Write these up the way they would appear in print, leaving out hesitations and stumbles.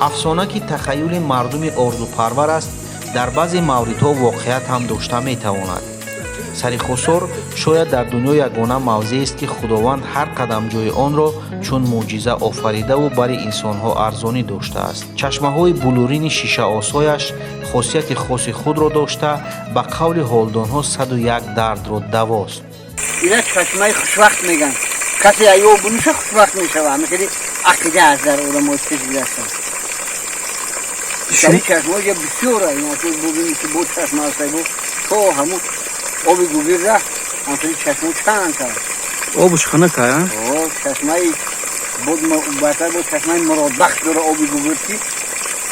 афсона ки тахайюли мардуми орзупарвар аст дар баъзе мавридҳо воқеият ҳам дошта метавонад. Сари Хусор шояд дар дунё ягона мавзеест ки худованд ҳар қадам ҷои онро чун мӯъҷиза офаридаву бари инсонҳо арзонӣ доштааст. Чашмаҳои блурини шишаосояш хосияти хоси худро дошта, ба қавли ҳолдонҳо 101 дардро давост. ина чашмаи хушвақт меган. касе аё бунуша хушвақт мешавад. мисли ақида аст дар оламои физик аст. сари чашмаҳои бисёр ина то бубинӣ ки бо чашма аст то ҳамун оби губир рафт. ҳамчунин чашмаҳо чанд аст. обуш ханакая? чашмаи баъдтар бо чашмаи муродбахш дора оби губир ки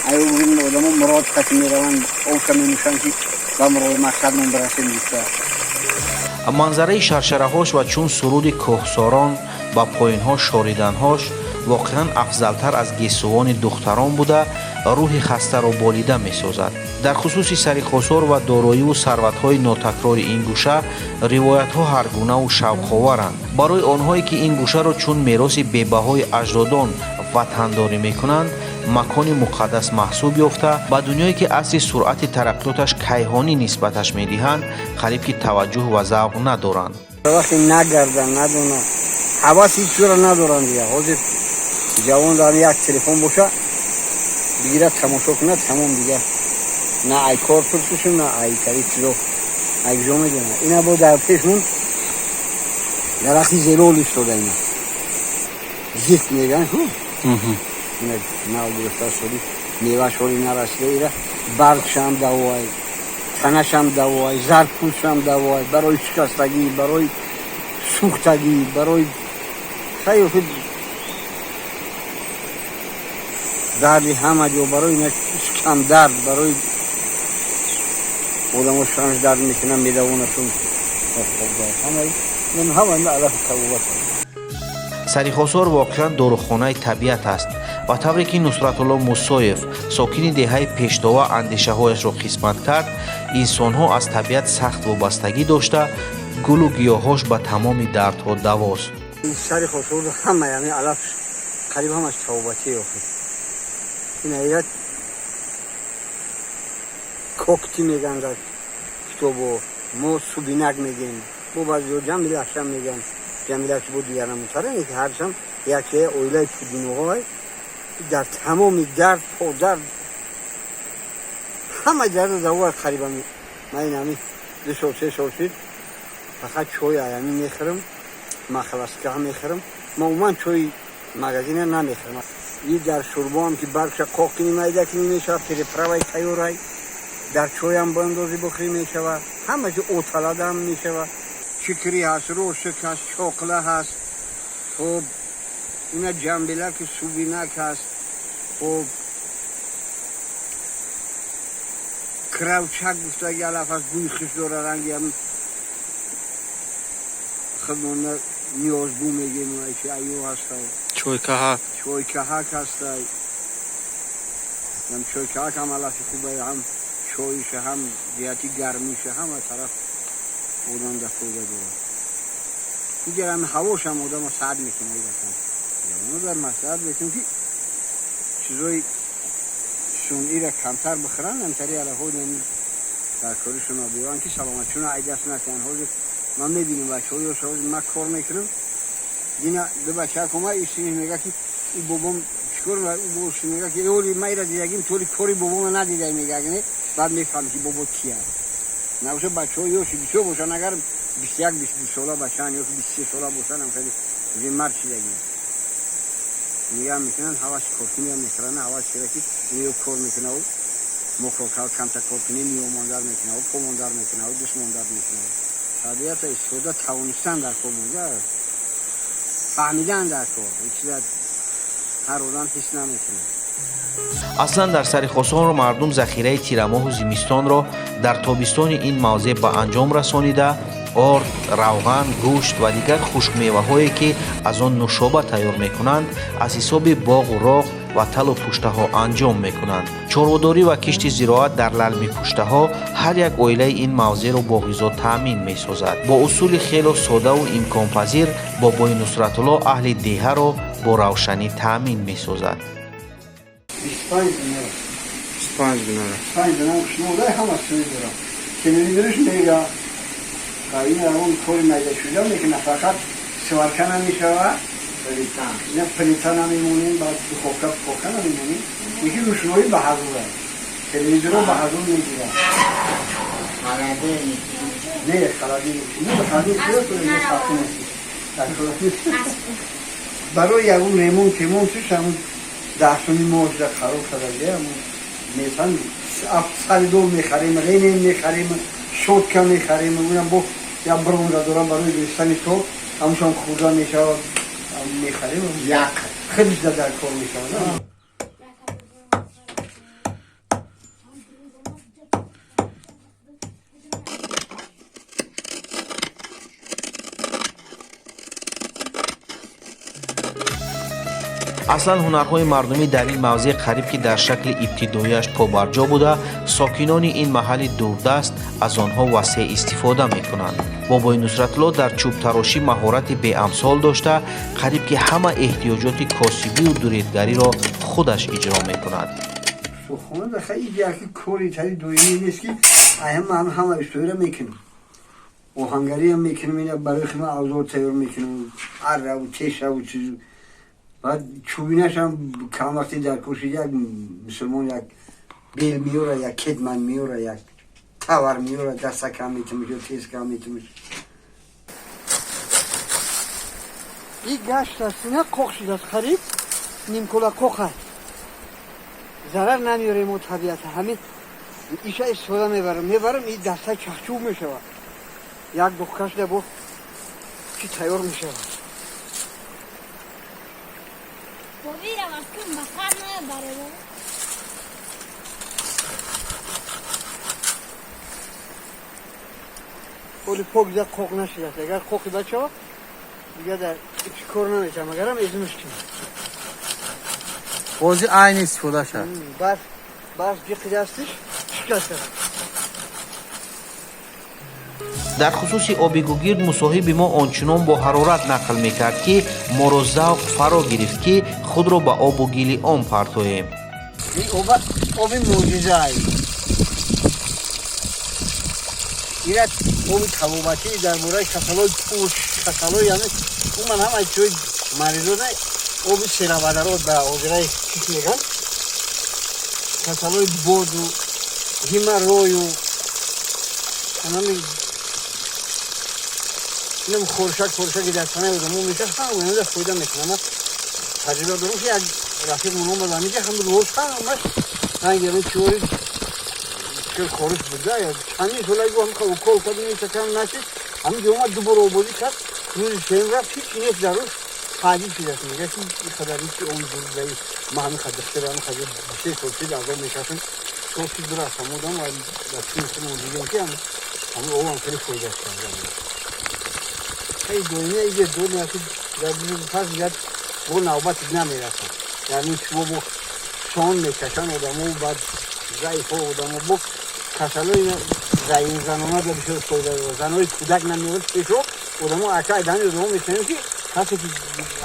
аё бубин одамо мурод қати мераванд обша менӯшанд ки ба мурод мақсад мон барасем гуфта. манзараи шаршараҳош ва чун суруди кӯҳсорон ба поинҳо шориданҳош воқеан афзалтар аз гесувони духтарон буда рӯҳи хастаро болида месозад. дар хусуси Сари Хусор ва дороиву сарватҳои нотакрори ин гӯша ривоятҳо ҳаргунаву шавқоваранд. барои онҳое ки ин гӯшаро чун мероси бебаҳои аҷдодон ватандорӣ мекунанд, макони муқаддас маҳсуб ёфта, ба дунёе ки асри суръати тараққиёташ кайҳонӣ нисбаташ медиҳанд, қариб ки таваҷҷӯҳ ва завқ надоранд. вақте нагарданд надонанд ҳаваси чӯра надоранд дига. ҳозир ҷавон дар як телефон боша бигирад тамошо кунад тамом дига на ай кор пурсишун на ай кари чизо ай ҷо медонад. ина бо дар пешмон дарахти зелол истода ина зифт меган ина нав гирифта шуди мевашҳои нарасида ира баргшам давоай танашам давоай зарпӯшам давоай барои шикастагӣ барои сӯхтагӣ барои хайёхи дарди ҳама ҷо барои камдард барои одамо шанш дард мекунанд медавонашон Сари Хусор воқеан дорухонаи табиат аст ва тавре ки Нусратулло Мусоев сокини деҳаи пештова андешаҳояшро қисмат кард, инсонҳо аз табиат сахт вобастагӣ дошта, гулу гиёҳош ба тамоми дардҳо давост. Сари Хусор ҳама яъне алаф қариб ҳамаш тавобатӣ ёфт. ин ҳайрат кокти меган дар китобо мо субинак мегем бо баъзиҳо ҷамилашам меган ҷамилаш бо дигарамутаране ки ҳарчанд яке оилаи пудиноҳой дар тамоми дард подард ҳама дарда давоа қарибан ман инами 2 сол 3 сол шид фақат чой аями мехӯрам махласка мехӯрам мо умуман чои магазина намехӯрам. и дар шӯрбоам ки барша қоқини майда ки мешавад переправаи тайёрай дар чоям бандозӣ бухӯрӣ мешавад ҳамаҷо оталадам мешавад чикри ҳаст рошик ҳаст чокла ҳаст хоб ина ҷамбила ки субинак ҳаст хоб кравчак гуфтаги алаф ҳаст бӯи хиш дора ранги ҳам худмона ниёзбӯ мегем чи айё ҳастай чойкаҳак ҳастай ҳам чойкаҳак ҳам алафи хубай ҳам чойиша ҳам ҷиҳати гармиша ҳама тараф одам дар фоида дорад. дигар ҳам ҳавошам одамо саъд мекунад ҷавоно дар маслиҳат мекунем ки чизои сунъиро камтар бихӯранд амтари алафҳо дар коришон обиёранд ки саломатшона айдаст накунанд. ҳозир ман мебинам бачаҳо ёша ҳозир ман кор мекунам дина ду бачаак ома истиниш мега ки и бобом чикор бош мега ки ёли майра дидагим толи кори бобома надидай мегаг не баъд мефаҳми ки бобо ки аст. навша бачаҳо ёши бисёр бошанд агар 21-22 сола бачаан ё 23 сола бошанд ҳамшади зиммар чидагӣ мегам мекунанд ҳаваси коркуниам мекунанд ҳавас чира ки ё кор мекунаву мокрокал камтар коркунӣ ниёмондар мекунаву помондар мекунаву дӯстмондар мекунаву табиата истифода тавонистан дар кор мондар фаҳмидан дар кор чиза ҳар одам ҳис намекунад. аслан дар Сари Хусор мардум захираи тирамоҳу зимистонро дар тобистони ин мавзеъ ба анҷом расонида орд, равған, гӯшт ва дигар хушкмеваҳое ки аз он нушоба тайёр мекунанд аз ҳисоби боғу роғ ва талу пуштаҳо анҷом мекунанд. чорводорӣ ва кишти зироат дар лалми пуштаҳо ҳар як оилаи ин мавзеъро бо ғизо таъмин месозад. бо усули хело содаву имконпазир бобои Нусратулло аҳли деҳаро бо равшанӣ таъмин месозад. 25 dinara. 25 dinara. 5 dinara شموله همشون دارم. که نمیدونش میگه این اون کاری میده شده میکنه فقط سوارکن هم میشود نه پلیتان هم میمونیم بعد خوکن هم میمونیم یکی روشنایی به حضوره تلویزیون رو به حضور میگیره نه خلادی نه به خلادی خیلی کنیم نه خاطی نیستی برای اون لیمون تیمون توش همون 10 موجه خراب شده همون میتن سال دو میخریم غینه میخریم شوتکا میخریم اونم با یا برون را دارم برای گرفتن تو همشون خورده میشه میخریم یک خیلی در کار میشه اصلا هنرهای مردمی در این موضع قریب که در شکل ابتداییش پابرجا بوده ساکنان این محل دوردست از آنها وسیع استفاده میکنند. بابای نصرتالله در چوب تراشی مهارت بی امثال داشته قریب که همه احتیاجات کاسبی و دوریدگری را خودش اجرا میکند. سخونه خیلی یکی کوری تری دویی نیست که من همه استوری میکنم آهنگری هم میکنم اینا برای خیلی آزار تیار میکنم عره و تشه و چیز بعد چوبینش هم کم وقتی در کشی یک مسلمان یک بیل میوره یک کدمن میوره یک تاور میوره دسته کم میتونش یا تیز کم میتونش این گشت است نه کوخ شده است خرید نیم کلا کوخ هست ضرر نمیاره طبیعت همین ایشه استفاده میبرم این دسته چخچوب میشود یک دخکش دبو چی تیار میشود Povira vas con bajana para ver. ولی پاک دیگه کوک نشده است اگر کوکی بچه ها دیگه در هیچ کار نمیشه مگرم ازمش کنیم بازی عین استفاده شد برف بیقی دستش شکسته در خصوص آب گوگرد مصاحب ما آنچنان با حرارت نقل میکرد که ما را ذوق فرا گرفت که خود را به آب و گل آن پرتویم. این آب معجزه است این آب طبابتی در مورد کسلای پوش کسلای یعنی من هم از جای مریضانه آب سیرابدرات به آجرای چیز میگن کسلای بود و هیمروی و همه اینم خورشک دستانه بودم میشه همونه در فایده میکنم تجربه دارم که یک رفیق منو بزنی که هم روز همش نگیرم چوری که خورش بده یا چندی سولای گفتم که کول کدوم میتونم نشید همین جمعه دوباره آبادی کرد روز شیم رفت هیچ نیست داروش خالی شده است میگه که خدایی که اون جوری ما همین خداشته هم خدای بشه کوچی داغ میکردن کوچی درست همودم و دستیم میگم که همین اون خیلی فایده است ای دنیا ایده دنیا که در پس یاد اون نوبت نمیرسه یعنی شما با شان میکشن آدمو بعد ضعیف آدمو با کسلای ضعیف زنانه در بشه فایده داره زنای کودک نمیاد پیشو آدمو اکای دانی آدمو میکنیم که کسی که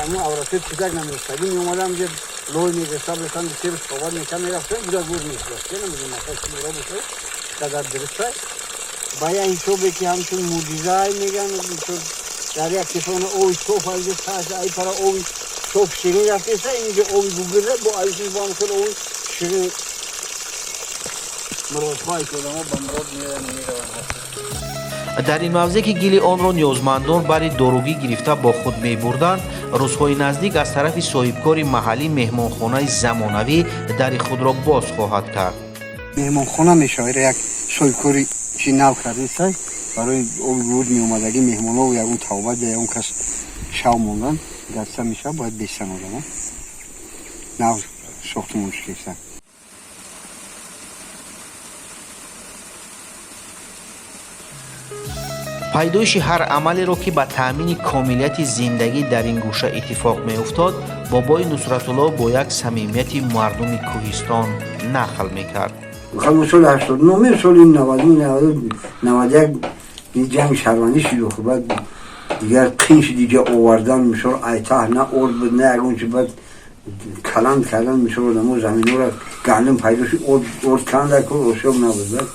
همون عورته کودک نمیاد میومدم که لوی میگشتم بسن بسیار صحبت میکنم میرفتم بوده گور میشد که نمیدونم کسی را بشه قدر درسته باید این شبه که همچون معجزه میگن در یک تفان اوی توف از تاش ای para اوی توف شیرین رفتیسته اینجا اوی گوگره با ایشون با همکل اوی شیرین مرادهای که آدم ها با مراد میرون در این موضع که گل آن را نیازمندان برای داروگی گرفته با خود می بردند روزهای نزدیک از طرف صاحبکار محلی مهمانخانه زمانوی در خود را باز خواهد کرد. مهمانخانه میشه یک صاحبکاری چی نو کرده برای آب گورد می اومدگی مهمان ها و اون توبت یا اون کس شو موندن دسته میشه باید بیستن آدم ها نو ساختمون شکستن پیدایش هر عملی را که به تأمین کاملیت زندگی در این گوشه اتفاق می افتاد بابای نصرتالله با یک صمیمیت مردم کوهستان نقل می کرد. خب سال 89 سال 91 این جنگ شهروندی شد خب بعد دیگر قینش دیگه آوردن میشه ایته نه اول بود نه اون چه بعد کلان میشود اما زمین ها را گندم پیدا شد ارد کندر کن اشوب نبود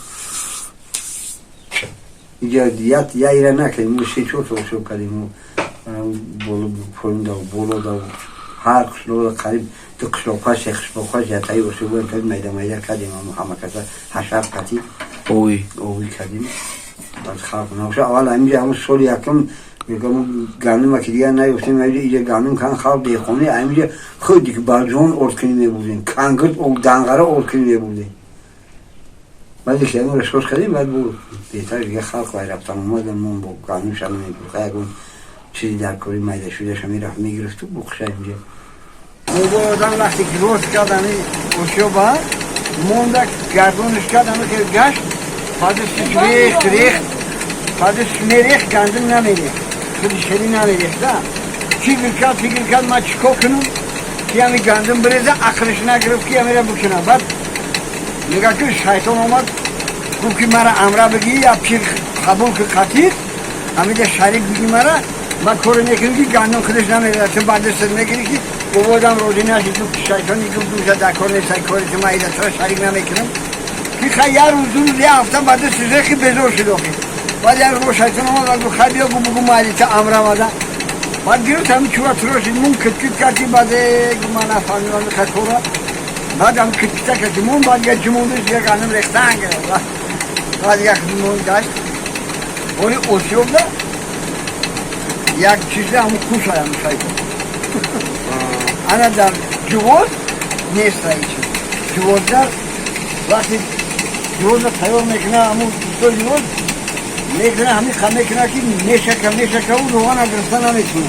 اینجا یا ایره نکردیم سه چور تا اشوب کردیم پایین دا و بالا دا و هر قشلو قریب دو قشلو پاش یک قشلو پاش یتایی اشوب کردیم میده کردیم اما همه کسا حشر قطی اوی کردیم بعد خلق نوشه اول همینجا همون سال یکم میگم گندم که دیگه نیفتیم اینجا گندم کن خلق دیخونه همینجا خود دیگه برجون ارد کنی میبودیم کنگرد و دنگره ارد کنی میبودیم بعد که همون رسوس کردیم بعد بود دیتر دیگه خلق باید رفتم اومدم من با گندم شما میگو اگه چیزی در کاری میده شده شما رفت میگرفت و بخشه اینجا موقع آدم وقتی که روز کرد همی اوشو با مونده گردونش کرد همی که گشت بعدش ریخت بعدش میریخت گندم نمیریخت خیلی شدی نمیریخت فکر کرد ما چیکار کنم که همی گندم بریزه عقلش نگرفت که همی را بکنم بعد میگه که شیطان آمد گفت که مرا امره بگی یا پیر قبول که قطیر همی ده شریک بگی مرا من کار میکنم که گندم خودش نمیریزه چون بعدش سر میگیری که بودم روزی نشید تو شیطانی که دوزه دکار نیست کاری که من ایده چرا شریک نمیکنم که خیلی یه روز دو روز یه هفته بعدش ریخی بزرگ شد بعد یه روز شیطان آمد و خیلی بگو مالی تا امره آمده بعد گرفت همین چوها تروشید مون کت کردی بعد من نفهمیدم میخواد کورا بعد هم کت کردی مون بعد یه جمعونش یه گندم ریختن گرفت بعد یک جمعون داشت ولی اوسیوب ده یک چیزی همون کوش های همون شیطان انا در جواز نیست رایچی جواز در وقتی جواز را تیار میکنه همون دو جواز میکنه همین خمه کنه که میشه و روان گرفتن نمیتونه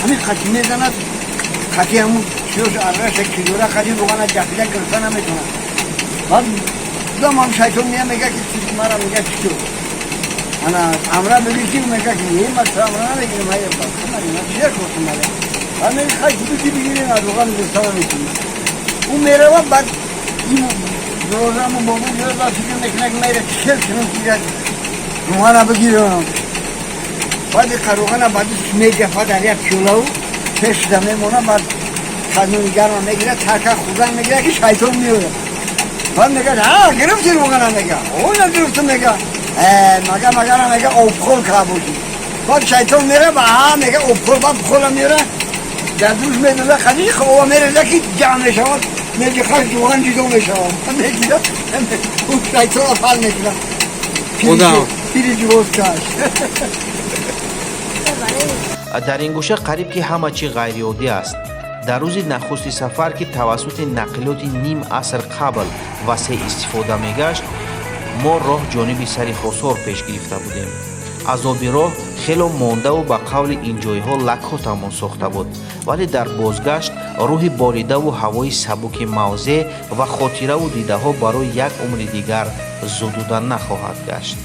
همین خطی میزند خطی همون چیوش ارش کلیوره خطی روان جفیده گرفتن نمیتونه بعد دم هم شیطان میگه که چیزی مرا میگه چی شد انا امره بگیشیم میگه که یه مطمئن امره نبگیریم هایی بکنم چیه کردم ماله همه خیلی بودی بگیریم از روان گرفتن نمیتونه اون میره و بعد این روزمون با اون جوز با فکر میکنه که میره چل کنم که روحانه بگیرم بعد روحانه بعدش میگفت در یک کلو پیش میمونه بعد خانون گرم میگیره ترکه خوزن میگیره که شیطان میوره بعد میگه ها گرفتی روحانه میگه اون نگرفتم میگه میگه اوبخول که بودی بعد شیطان میره با ها میگه اوبخول بعد بخول میره در دوش میدوزه خدیش خواه میره که جمع میشود میگه خواهش دوغن جیدو میشود میگه اون شیطان را پل میکنه پیری جواز کش در این گوشه قریب که همه چی غیرعادی است. در روز نخست سفر که توسط نقلات نیم عصر قبل وسیع استفاده میگشت ما راه جانب سری خسار پیش گرفته بودیم. عذابی راه خیلی مانده و به قول این جایها لکه تمام ساخته بود ولی در بازگشت روح باریده و هوای سبک موضع و خاطره و دیده ها برای یک عمر دیگر زدوده نخواهد گشت.